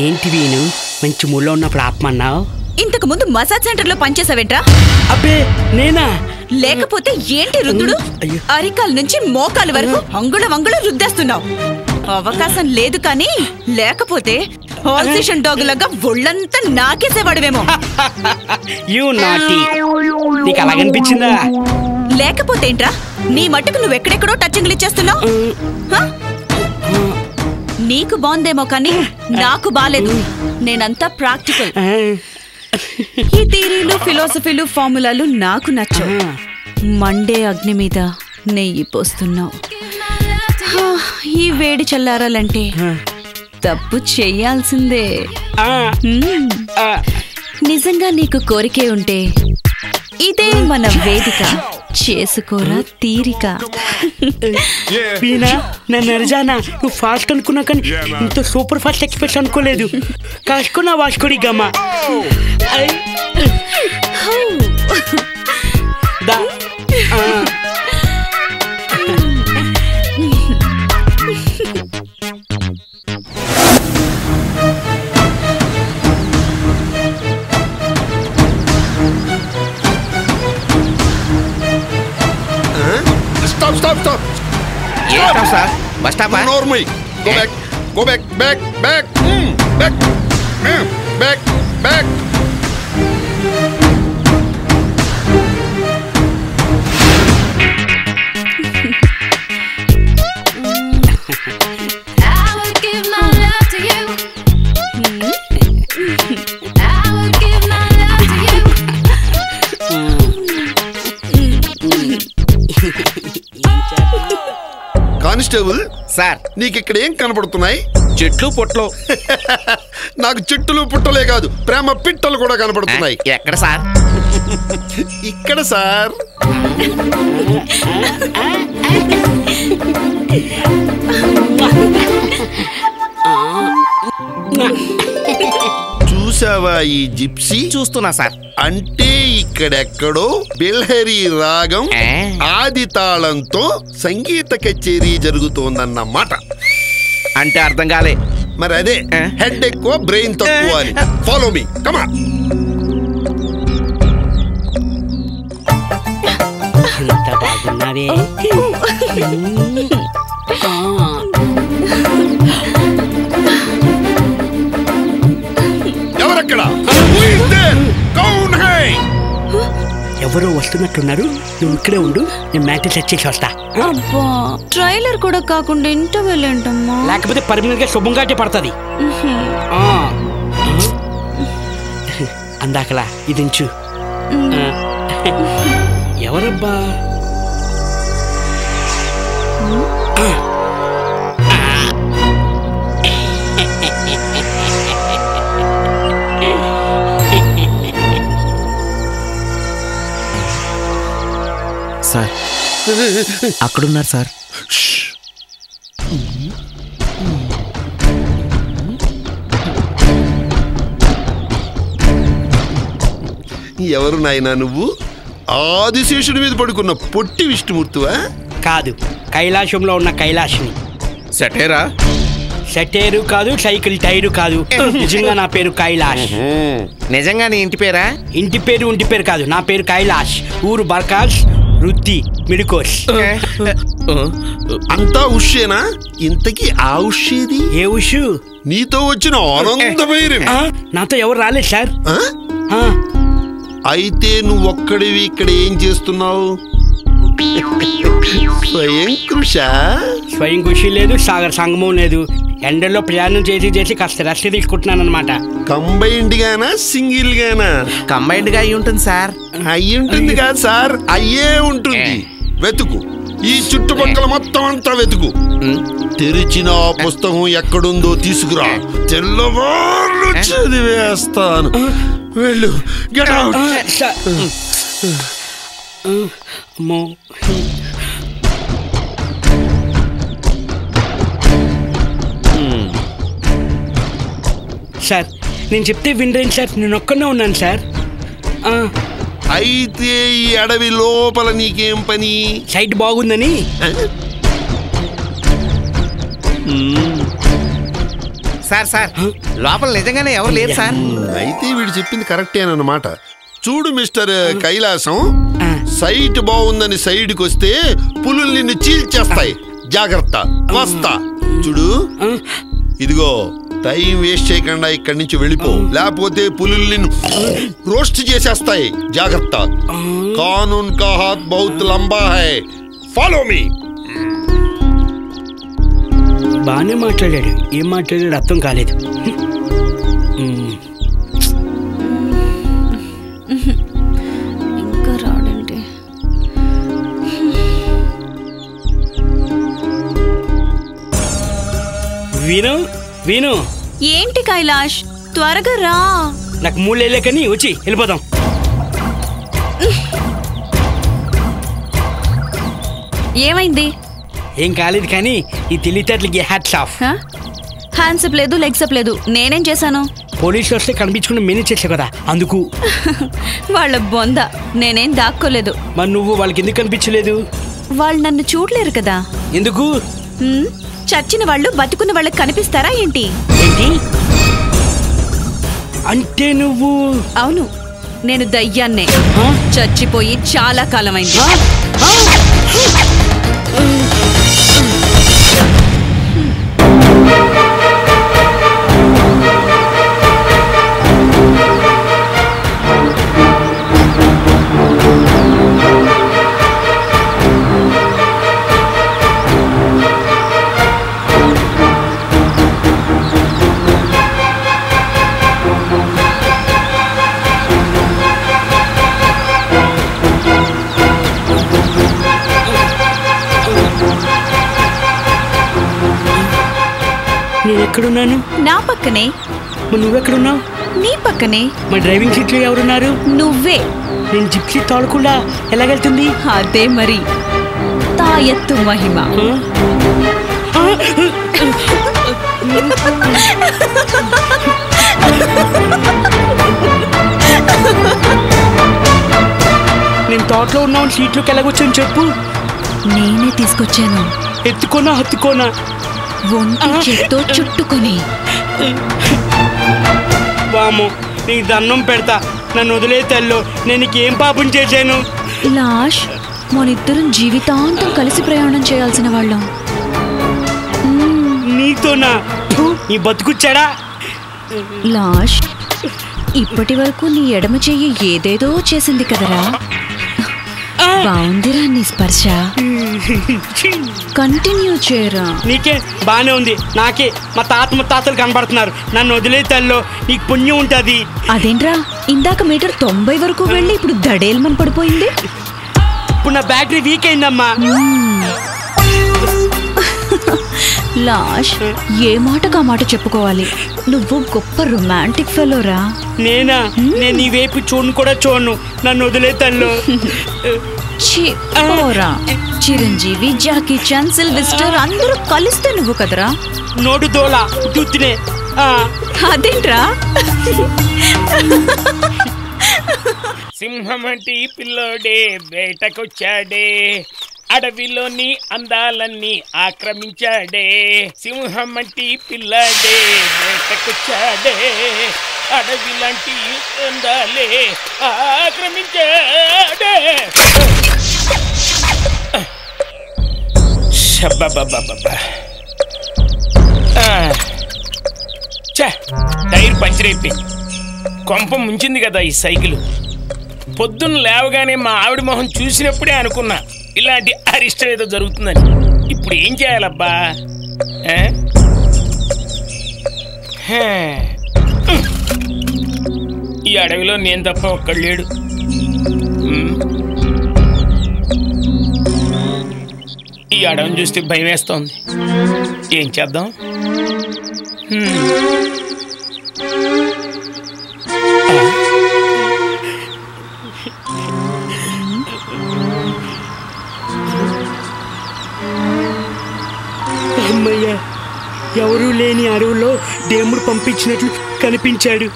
ఏంటి వీను మంచి మూల్లో ఉన్నప్పుడు ఆపమన్నావు? ఇంతకు ముందు మసాజ్ సెంటర్ లో పనిచేసావేంట్రా? అబ్బే నేనా? లేకపోతే ఏంటి రుద్దుడు? అరికాల నుంచి మోకాలు వరకు అంగుళం అంగుళం రుద్దేస్తున్నావు. అవకాశం లేదు కానీ లేకపోతే హాల్సేషన్ డాగ్ లాగా ఒళ్ళంతా నాకేసేవాడువేమో. You naughty. నీకు అలాగనిపించిందా? లేకపోతే ఏంట్రా, నీ మట్టుకు నువ్వెక్కడెక్కడో టచింగ్లు ఇచ్చేస్తున్నావు. నీకు బాగుందేమో కానీ నాకు బాలేదు. నేనంతా ప్రాక్టికల్. ఈ థియరీలు ఫిలాసఫీలు ఫార్ములాలు నాకు నచ్చవు. మండే అగ్ని మీద నెయ్యి పోస్తున్నావు. ఈ వేడి చల్లారాలంటే తప్పు చెయ్యాల్సిందే. నిజంగా నీకు కోరికే ఉంటే ఇదే మన వేదిక, చేసుకోరా తీరిక. నన్ను అరిజానా నువ్వు ఫాస్ట్ అనుకున్నా కానీ ఇంత సూపర్ ఫాస్ట్ ఎక్స్ప్రెస్ అనుకోలేదు. కాసుకున్నా వాసుకుడి గమ్మా Stop! Stop, sir. Bus stop, huh? Ignore me. Go back. Back. Constable sir, నీకు ఇక్కడ ఏం కనపడుతున్నాయి? చెట్లు పుట్టలు. నాకు చెట్టులు పుట్టలే కాదు, ప్రేమ పిట్టలు కూడా కనపడుతున్నాయి. ఎక్కడ సార్? ఇక్కడ సార్. చూసావా ఈ జిప్సీ? చూస్తున్నా సార్. అంటే ఇక్కడెక్కడో బిల్హరి రాగం ఆది తాళంతో సంగీత కచేరీ జరుగుతోందన్నమాట. అంటే అర్థం కాలే. మరి అదే హెడ్ ఎక్కువ బ్రెయిన్ తక్కువ అని. Follow me, come on. ఎంత బాగున్నావే. ఎవరక్కడ? ఎవరో వస్తున్నట్టున్నారు. నువ్వు ఇక్కడే ఉండు, నేను మ్యాటర్ సెట్ చేసి వస్తా. అబ్బా, ట్రైలర్ కూడా కాకుండా ఇంటర్వెల్ ఏంటమ్మా? లేకపోతే పర్మనెంట్ గా శుభంగాటే పడుతుంది. అందాకలా ఇదించు. ఎవరబ్బా? సార్, అక్కడున్నారు సార్. ఎవరు నాయనా నువ్వు? ఆదిశేషుడి మీద పడుకున్న పొట్టి విష్ణుమూర్తివా? కాదు, కైలాసంలో ఉన్న కైలాసిని. సెటేరా? సెటేరు కాదు, సైకిల్ టైరు కాదు. నిజంగా నా పేరు కైలాష్. నిజంగా నీ ఇంటి పేరా? ఇంటి పేరు కాదు, నా పేరు కైలాష్. ఊరు బర్కాష్, వృత్తి మిడికోష్. అంతా ఉషేనా? ఇంతకీ ఆ ఉషేది? ఏ ఉషు? నీతో వచ్చిన ఆనందమైన. నాతో ఎవరు రాలేదు సార్. అయితే నువ్వు ఒక్కడివి ఇక్కడ ఏం చేస్తున్నావు? స్వయం కృషి లేదు, సాగర్ సంగమం లేదు. ఎండల్లో ప్రయాణం చేసి కాస్త రెస్ట్ తీసుకుంటున్నాను అనమాట. కంబైన్డ్ గానా సింగిల్ గానా? కంబైన్డ్ గా అయి ఉంటుంది సార్. అయ్యి ఉంటుంది కాదు సార్, అయ్యే ఉంటుంది. వెతుకు, ఈ చుట్టుపక్కల మొత్తం అంతా వెతుకు. తెరిచిన పుస్తకం ఎక్కడుందో తీసుకురా, తెల్లవాళ్ళు చదివేస్తాను. వెళ్ళు, గెట్ అవుట్. సార్, నేను చెప్తే వినరేంటి సార్? నేను ఒక్కనే ఉన్నాను సార్. అయితే ఈ అడవి లోపల నీకేం పని? సైట్ బాగుందని. సార్ సార్ లోపల నిజంగానే ఎవరు లేరు సార్. అయితే వీడు చెప్పింది కరెక్టేనమాట. చూడు మిస్టర్ కైలాసం, సైట్ బాగుందని సైడ్కి వస్తే పులులు నిన్ను చీల్చేస్తాయి. జాగ్రత్త, వస్తా. చూడు, ఇదిగో టైం వేస్ట్ చేయకుండా ఇక్కడి నుంచి వెళ్ళిపో, లేకపోతే పులులు నిన్ను రోస్ట్ చేసేస్తాయి. జాగ్రత్త. కానూన్ కా హాత్ బహుత్ లంబా హై, ఫాలో మీ. బాగానే మాట్లాడాడు, ఏం మాట్లాడాడు అర్థం కాలేదు. ఇంకా రాడండి. విను విను. ఏంటి కైలాష్, త్వరగా రా. నాకు మూడేళ్ళే కానీ వచ్చి వెళ్ళిపోదాం. ఏమైంది? ఏం కాలేదు కానీ ఈ తెలివితేటలకి హ్యాట్స్ ఆఫ్. హ్యాండ్స్ అప్ లేదు, లెగ్స్ అప్ లేదు. నేనేం చేశాను? పోలీసులు వస్తే కనిపించుకుని మేనేజ్ చేసావు కదా, అందుకు. వాళ్ళ బొంద, నేనేం దాక్కోలేదు. మరి నువ్వు వాళ్ళకి ఎందుకు కనిపించలేదు? వాళ్ళు నన్ను చూడలేరు కదా. ఎందుకు? చచ్చిన వాళ్ళు బతుకున్న వాళ్ళకి కనిపిస్తారా ఏంటి? ఏంటి అంటే నువ్వు? అవును, నేను దయ్యాన్నే. చచ్చిపోయి చాలా కాలమైంది. నేను ఎక్కడున్నాను? నా పక్కనే. నువ్వెక్కడున్నావు? నీ పక్కనే. మా డ్రైవింగ్ సీట్లో ఎవరున్నారు? నువ్వే. నేను జిప్సీ తోడకుండా ఎలాగెళ్తుంది? అదే మరి తాయత్తు మహిమ. నేను తోటలో ఉన్నావు, సీట్లోకి ఎలాగొచ్చాను చెప్పు. నేనే తీసుకొచ్చాను. ఎత్తుకోనా హత్తుకోనా? ఒంటి చేత్తో చుట్టుకొని. వామో, నీకు దండం పెడతా, నన్ను వదిలే తల్లో. నేను నీకేం పాపం చేశాను? లాష్, మనిద్దరం జీవితాంతం కలిసి ప్రయాణం చేయాల్సిన వాళ్ళం. నీతోనా? నీ బతుకుచ్చాడా? లాష్, ఇప్పటి వరకు నీ ఎడమ చెయ్యి ఏదేదో చేసింది కదరా. బాగుందిరా నీ స్పర్శ. కంటిన్యూ చేయరా. నీకే బానే ఉంది, నాకే మా తాత ముత్తాతలు కనబడుతున్నారు. నన్ను వదిలే తల్లో, నీకు పుణ్యం ఉంటుంది. అదేంట్రా, ఇందాక మీటర్ 90 వరకు వెళ్ళి ఇప్పుడు దడేల్మని పడిపోయింది. ఇప్పుడు నా బ్యాటరీ వీక్ అయిందమ్మా. లాష్, ఏ మాటకు ఆ మాట చెప్పుకోవాలి. నువ్వు గొప్ప రొమాంటిక్ ఫెలోరా. నేనా? నేను నీ వైపు చూడను కూడా చూడను, నన్ను వదిలే తల్లో. చిరంజీవి, జాకీ చాన్, సిల్వెస్టర్ అందరూ కలిస్తే నువ్వు కదరా. నోటు దోలా ఉత్తునే. అదేంట్రా? సింహమంటి పిల్లోడే వేటకొచ్చాడే, అడవిలోని అందాలన్నీ ఆక్రమించాడే. సింహమంటి పిల్లాడే వేటకొచ్చాడే, అడవిలాంటి అందాలే ఆక్రమించాడే. టైర్ పంచర్ అయిపోయింది. కొంప ముంచింది కదా ఈ సైకిల్. పొద్దున్న లేవగానే మా ఆవిడ మొహం చూసినప్పుడే అనుకున్నా ఇలాంటి అరిష్టం ఏదో జరుగుతుందని. ఇప్పుడు ఏం చేయాలబ్బా? ఈ అడవిలో నేను తప్ప ఒక్కడు లేడు. ఈ అడవిని చూస్తే భయం వేస్తోంది. ఏం చేద్దాం? అమ్మయ్యా, ఎవరూ లేని అడవుల్లో దేవుడు పంపించినట్లు కనిపించాడు.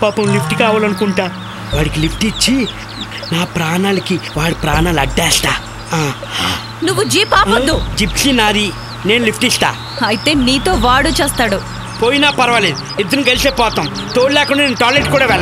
పాపం లిఫ్ట్ కావాలనుకుంటా. వాడికి లిఫ్ట్ ఇచ్చి నా ప్రాణాలకి వాడి ప్రాణాలు అడ్డేస్తా. నువ్వు జీప్ ఆపొద్దు. జిప్సీ నాది, నేను లిఫ్ట్ ఇస్తా. అయితే నీతో వాడు చేస్తాడు. పోయినా పర్వాలేదు, ఇద్దరం కలిసే పోతాం. తోడు లేకుండా నేను టాయిలెట్ కూడా వెళ్ళను.